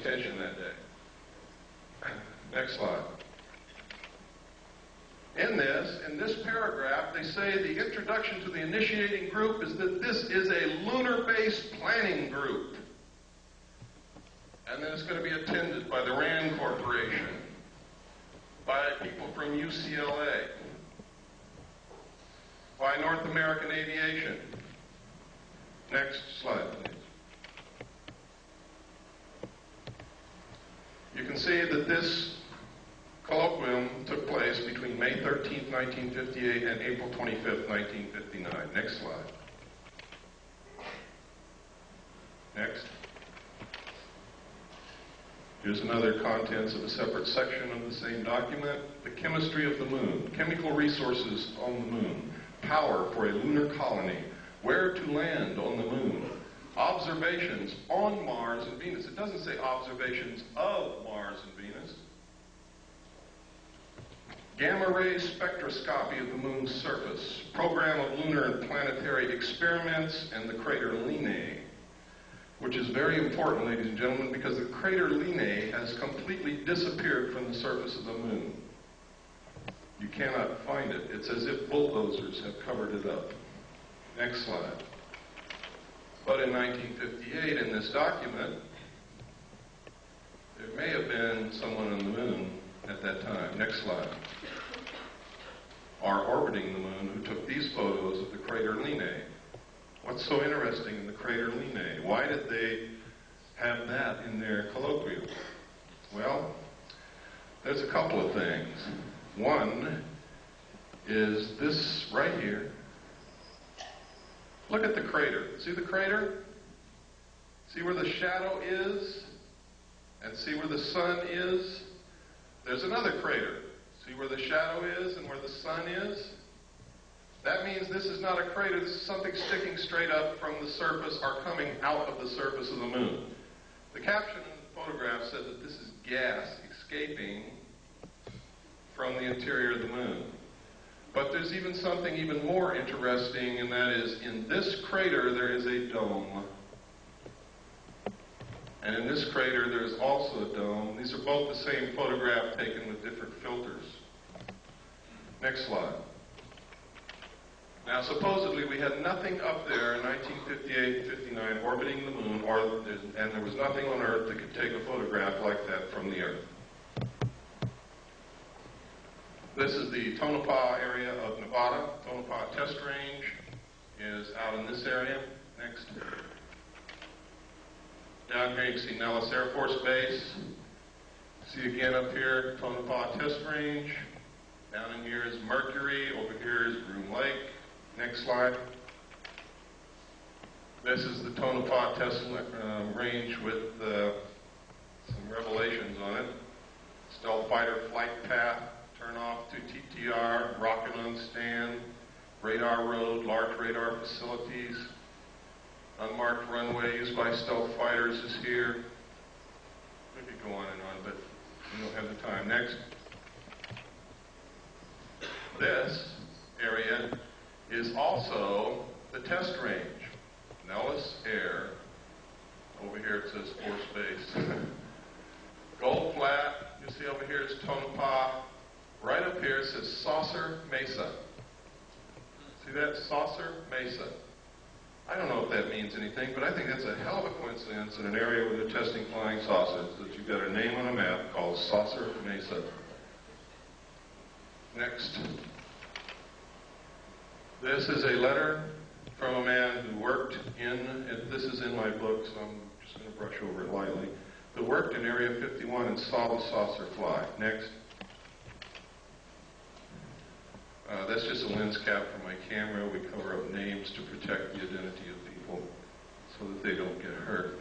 attention that day. Next slide. In this paragraph, they say the introduction to the initiating group is that this is a lunar-based planning group. And then it's going to be attended by the RAND Corporation, by people from UCLA, by North American Aviation. Next slide, please. You can see that this colloquium took place between May 13, 1958 and April 25, 1959. Next slide. Next. Here's another contents of a separate section of the same document. The chemistry of the moon, chemical resources on the moon, power for a lunar colony, where to land on the moon, observations on Mars and Venus. It doesn't say observations of Mars and Venus. Gamma-ray spectroscopy of the moon's surface, program of lunar and planetary experiments, and the crater Linnae, which is very important, ladies and gentlemen, because the crater Linnae has completely disappeared from the surface of the moon. You cannot find it. It's as if bulldozers have covered it up. Next slide. But in 1958, in this document, there may have been someone on the moon at that time. Next slide. Are orbiting the moon who took these photos of the crater Linnae. What's so interesting in the crater Linnae? Why did they have that in their colloquium? Well, there's a couple of things. One is this right here. Look at the crater. See the crater? See where the shadow is? And see where the sun is? There's another crater. See where the shadow is and where the sun is? That means this is not a crater. This is something sticking straight up from the surface or coming out of the surface of the moon. The caption in the photograph said that this is gas escaping from the interior of the moon. But there's even something even more interesting, and that is in this crater there is a dome. And in this crater there is also a dome. These are both the same photograph taken with different filters. Next slide. Now, supposedly we had nothing up there in 1958-59 orbiting the moon, and there was nothing on Earth that could take a photograph like that from the Earth. This is the Tonopah area of Nevada. Tonopah Test Range is out in this area. Next. Down here you see Nellis Air Force Base. See again up here, Tonopah Test Range. Down in here is Mercury. Over here is Groom Lake. Next slide. This is the Tonopah Test Range with some revelations on it. Stealth fighter flight path, turn off to TTR, rocket on stand, radar road, large radar facilities, unmarked runway used by stealth fighters is here. We could go on and on, but we don't have the time. Next. This area is also the test range. Nellis Air. Over here it says Force Base. Gold Flat, you see over here is Tonopah. Right up here it says Saucer Mesa. See that? Saucer Mesa. I don't know if that means anything, but I think that's a hell of a coincidence in an area where they're testing flying saucers, that you've got a name on a map called Saucer Mesa. Next. This is a letter from a man who worked in, this is in my book, so I'm just going to brush over it lightly, who worked in Area 51 and saw the saucer fly. Next. That's just a lens cap for my camera. We cover up names to protect the identity of people so that they don't get hurt.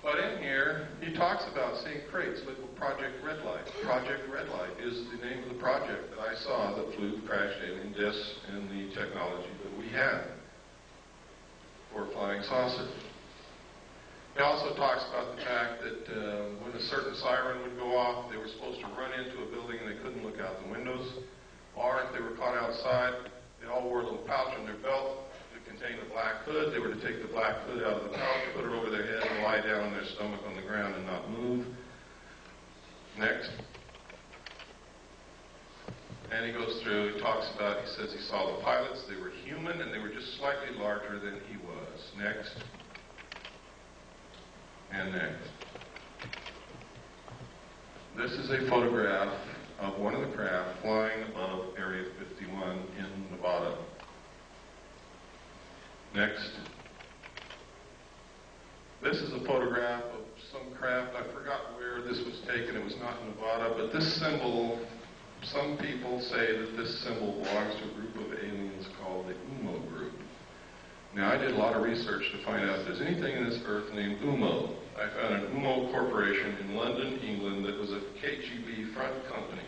But in here, he talks about seeing crates like Project Red Light. Project Red Light is the name of the project that I saw that flew the crashed alien discs and the technology that we had for flying saucers. He also talks about the fact that when a certain siren would go off, they were supposed to run into a building and they couldn't look out the windows. Or if they were caught outside, they all wore a little pouch on their belt that contained a black hood. They were to take the black hood out of the pouch, put it over their head, and lie down on their stomach on the ground and not move. Next. And he goes through, he talks about, he says he saw the pilots, they were human, and they were just slightly larger than he was. Next. And next. This is a photograph of one of the craft flying above Area 51 in Nevada. Next. This is a photograph of some craft. I forgot where this was taken. It was not in Nevada, but this symbol, some people say that this symbol belongs to a group of aliens called the UMO group. Now, I did a lot of research to find out if there's anything in this earth named UMO. I found an UMO corporation in London, England, that was a KGB front company.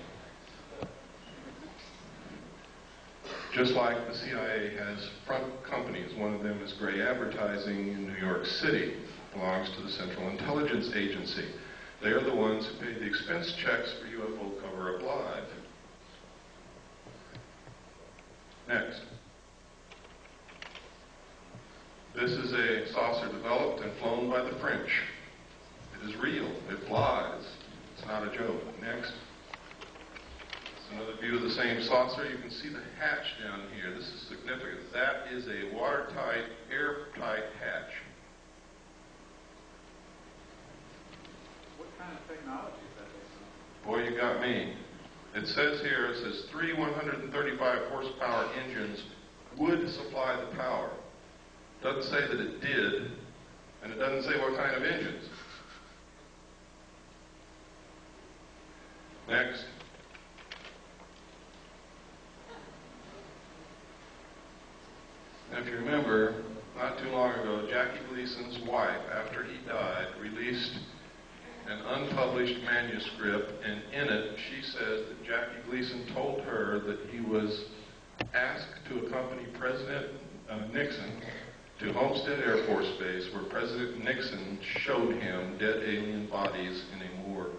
Just like the CIA has front companies. One of them is Gray Advertising in New York City. Belongs to the Central Intelligence Agency. They are the ones who paid the expense checks for UFO Cover-Up Live. Next. This is a saucer developed and flown by the French. It is real. It flies. It's not a joke. Next. It's another view of the same saucer. You can see the hatch down here. This is significant. That is a watertight, airtight hatch. What kind of technology is that? Boy, you got me. It says here, it says 3 135 horsepower engines would supply the power. It doesn't say that it did, and it doesn't say what kind of engines. Next. Now, if you remember, not too long ago, Jackie Gleason's wife, after he died, released an unpublished manuscript, and in it she says that Jackie Gleason told her that he was asked to accompany President Nixon to Homestead Air Force Base, where President Nixon showed him dead alien bodies in a morgue.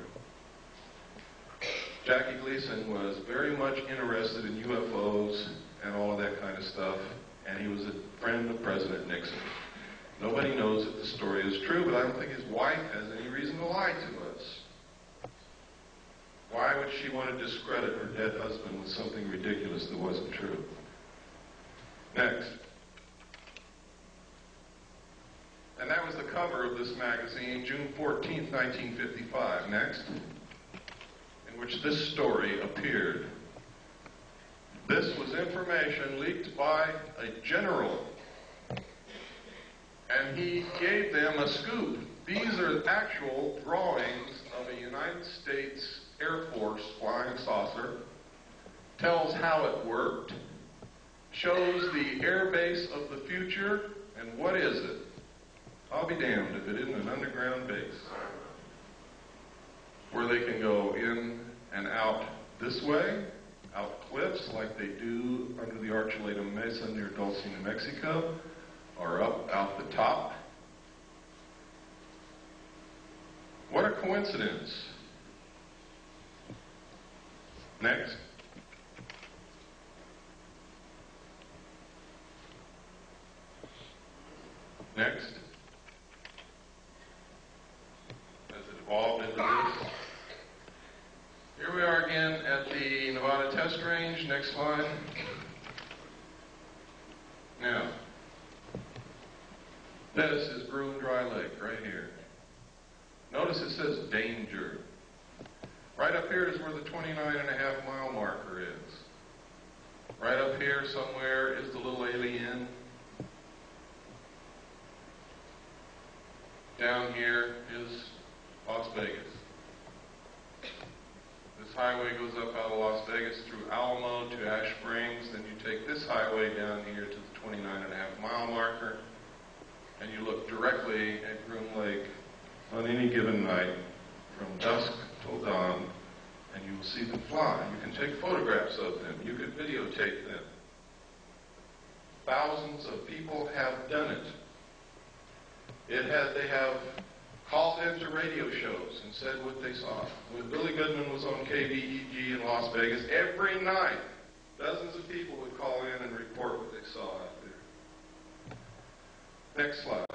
Jackie Gleason was very much interested in UFOs and all of that kind of stuff, and he was a friend of President Nixon. Nobody knows if the story is true, but I don't think his wife has any reason to lie to us. Why would she want to discredit her dead husband with something ridiculous that wasn't true? Next. And that was the cover of this magazine, June 14th, 1955. Next. In which this story appeared. This was information leaked by a general, and he gave them a scoop. These are actual drawings of a United States Air Force flying saucer, tells how it worked, shows the air base of the future, and what is it? I'll be damned if it isn't an underground base where they can go in and out this way, out cliffs like they do under the Archuleta Mesa near Dulce, New Mexico, or up out the top. What a coincidence. Next. Next. As it evolved into this. Here we are again at the Nevada test range. Next slide. Now, this is Broom Dry Lake right here. Notice it says danger. Right up here is where the 29.5-mile marker is. Right up here somewhere is the little alien. Down here is Las Vegas. This highway goes up out of Las Vegas through Alamo to Ash Springs. Then you take this highway down here to the 29.5-mile marker, and you look directly at Groom Lake on any given night from dusk till dawn, and you will see them fly. You can take photographs of them. You can videotape them. Thousands of people have done it. They have called into radio shows and said what they saw. When Billy Goodman was on KVEG in Las Vegas, every night, dozens of people would call in and report what they saw out there. Next slide.